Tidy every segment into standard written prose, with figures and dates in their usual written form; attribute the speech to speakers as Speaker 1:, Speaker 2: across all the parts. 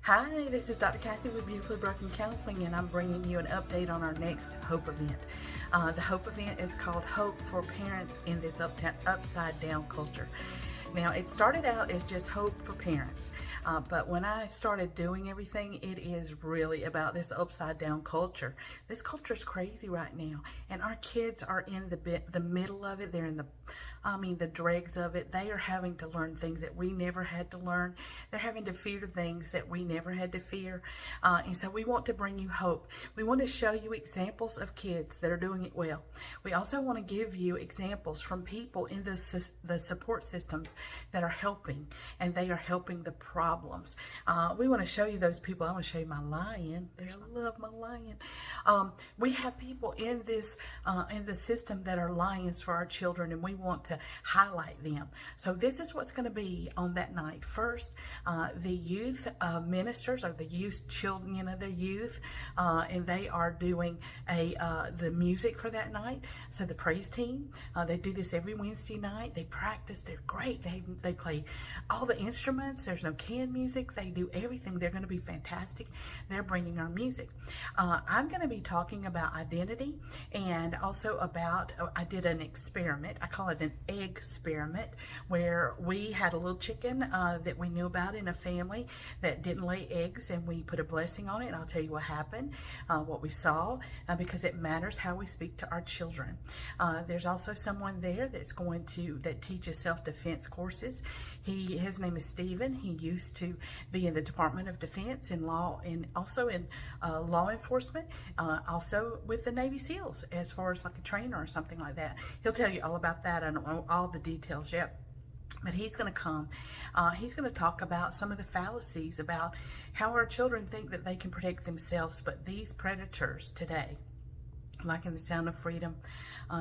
Speaker 1: Hi, this is Dr. Kathy with Beautifully Broken Counseling, and I'm bringing you an update on our next HOPE event. The HOPE event is called Hope for Parents in this upside down culture. Now, it started out as just hope for parents, but when I started doing everything, it is really about this upside down culture. This culture is crazy right now, and our kids are in the middle of it. They're in the dregs of it. They are having to learn things that we never had to learn. They're having to fear things that we never had to fear, and so we want to bring you hope. We want to show you examples of kids that are doing it well. We also want to give you examples from people in the support systems that are helping, and they are helping the problems. We want to show you those people. I want to show you my lion. There's love, my lion. We have people in this in the system that are lions for our children, and we want to highlight them. So this is what's going to be on that night. First, the youth ministers, or the youth children, they're youth, and they are doing the music for that night. So the praise team, they do this every Wednesday night. They practice. They're great. They play all the instruments. There's no canned music. They do everything. They're going to be fantastic. They're bringing our music. I'm going to be talking about identity, and also about, I did an experiment. I call it an egg experiment, where we had a little chicken that we knew about in a family that didn't lay eggs, and we put a blessing on it, and I'll tell you what happened, what we saw, because it matters how we speak to our children. There's also someone there that teaches self-defense courses. His name is Stephen. He used to be in the Department of Defense in law, and also in law enforcement, also with the Navy SEALs, as far as like a trainer or something like that. He'll tell you all about that. I don't know all the details yet, but he's going to come. He's going to talk about some of the fallacies about how our children think that they can protect themselves, but these predators today, like in The Sound of Freedom,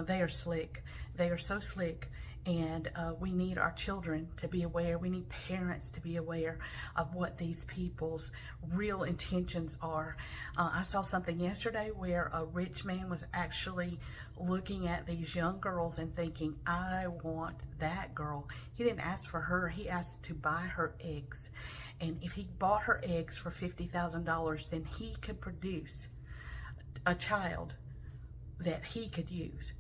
Speaker 1: they are slick. They are so slick, and we need our children to be aware. We need parents to be aware of what these people's real intentions are. I saw something yesterday where a rich man was actually looking at these young girls and thinking, I want that girl. He didn't ask for her. He asked to buy her eggs. And if he bought her eggs for $50,000, then he could produce a child that he could use.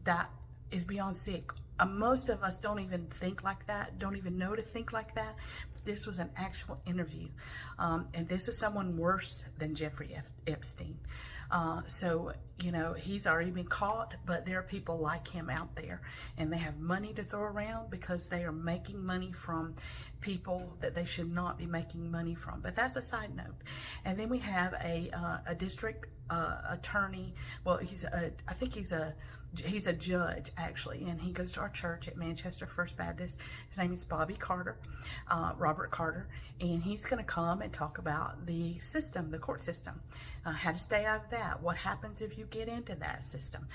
Speaker 1: That is beyond sick. Most of us don't even think like that, don't even know to think like that. This was an actual interview. And this is someone worse than Jeffrey Epstein. So, he's already been caught, but there are people like him out there, and they have money to throw around because they are making money from people that they should not be making money from. But that's a side note. And then we have a district attorney. Well, I think he's a judge, actually, and he goes to our church at Manchester First Baptist. His name is Bobby Carter, Robert Carter, and he's going to come and talk about the system, the court system, how to stay out of that, what happens if you get into that system.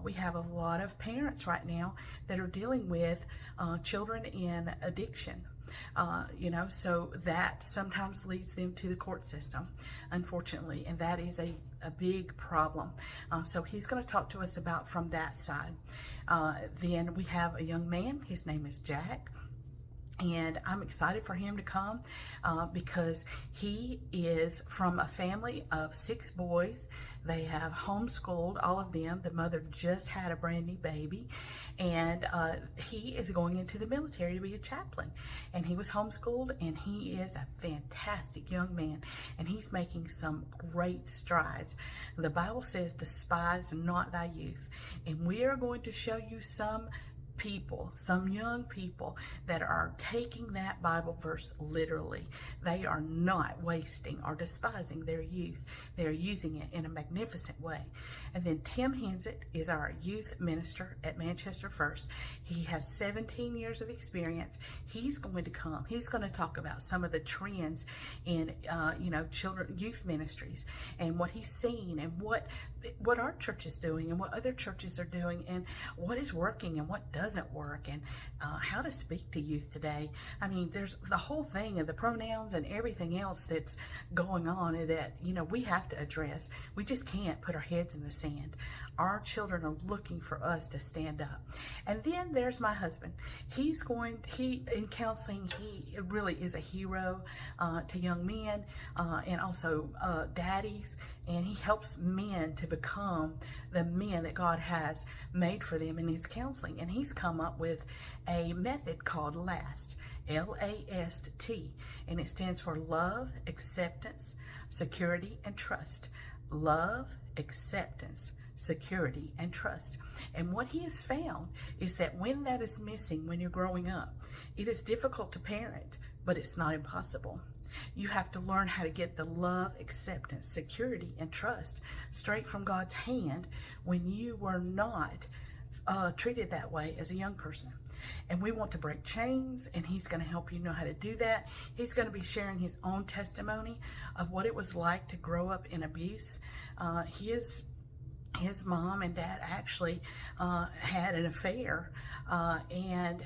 Speaker 1: We have a lot of parents right now that are dealing with children in addiction. So that sometimes leads them to the court system, unfortunately, and that is a big problem. So he's going to talk to us about from that side. Then we have a young man. His name is Jack. And I'm excited for him to come because he is from a family of 6 boys. They have homeschooled, all of them. The mother just had a brand new baby, and he is going into the military to be a chaplain. And he was homeschooled, and he is a fantastic young man, and he's making some great strides. The Bible says, despise not thy youth. And we are going to show you some young people that are taking that Bible verse literally. They are not wasting or despising their youth. They are using it in a magnificent way. And then Tim Hensett is our youth minister at Manchester First. He has 17 years of experience. He's going to come. He's going to talk about some of the trends in youth ministries, and what he's seen, and what our church is doing, and what other churches are doing, and what is working and what doesn't. doesn't work, and how to speak to youth today. I mean, there's the whole thing of the pronouns and everything else that's going on that, you know, we have to address. We just can't put our heads in the sand. Our children are looking for us to stand up. And then there's my husband. He in counseling, he really is a hero to young men and also daddies, and he helps men to become the men that God has made for them in his counseling. And he's come up with a method called LAST, L-A-S-T, and it stands for love, acceptance, security, and trust. Love, acceptance, security, and trust. And what he has found is that when that is missing when you're growing up, it is difficult to parent, but it's not impossible. You have to learn how to get the love, acceptance, security, and trust straight from God's hand when you were not treated that way as a young person. And we want to break chains, and he's going to help you know how to do that. He's going to be sharing his own testimony of what it was like to grow up in abuse. His mom and dad actually had an affair, and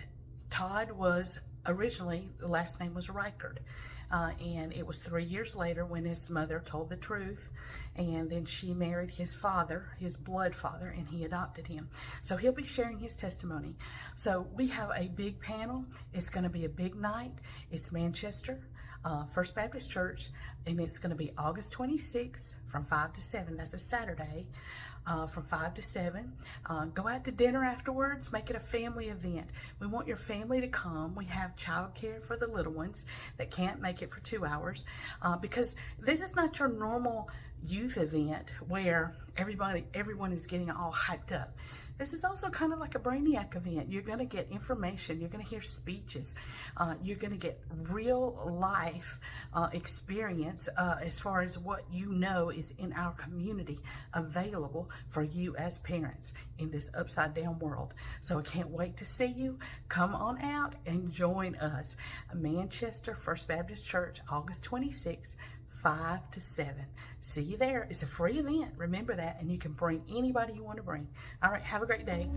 Speaker 1: Todd was originally, the last name was Reichard. And it was 3 years later when his mother told the truth, and then she married his father, his blood father, and he adopted him. So he'll be sharing his testimony. So we have a big panel. It's going to be a big night. It's Manchester First Baptist Church, and it's going to be August 26th from 5 to 7. That's a Saturday. From 5 to 7. Go out to dinner afterwards. Make it a family event. We want your family to come. We have childcare for the little ones that can't make it for 2 hours, because this is not your normal youth event where everyone is getting all hyped up. This is also kind of like a Brainiac event. You're going to get information. You're going to hear speeches. You're going to get real life experience as far as what you know is in our community available for you as parents in this upside down world. So I can't wait to see you. Come on out and join us. Manchester First Baptist Church, August 26th. 5 to 7. See you there. It's a free event. Remember that. And you can bring anybody you want to bring. All right. Have a great day.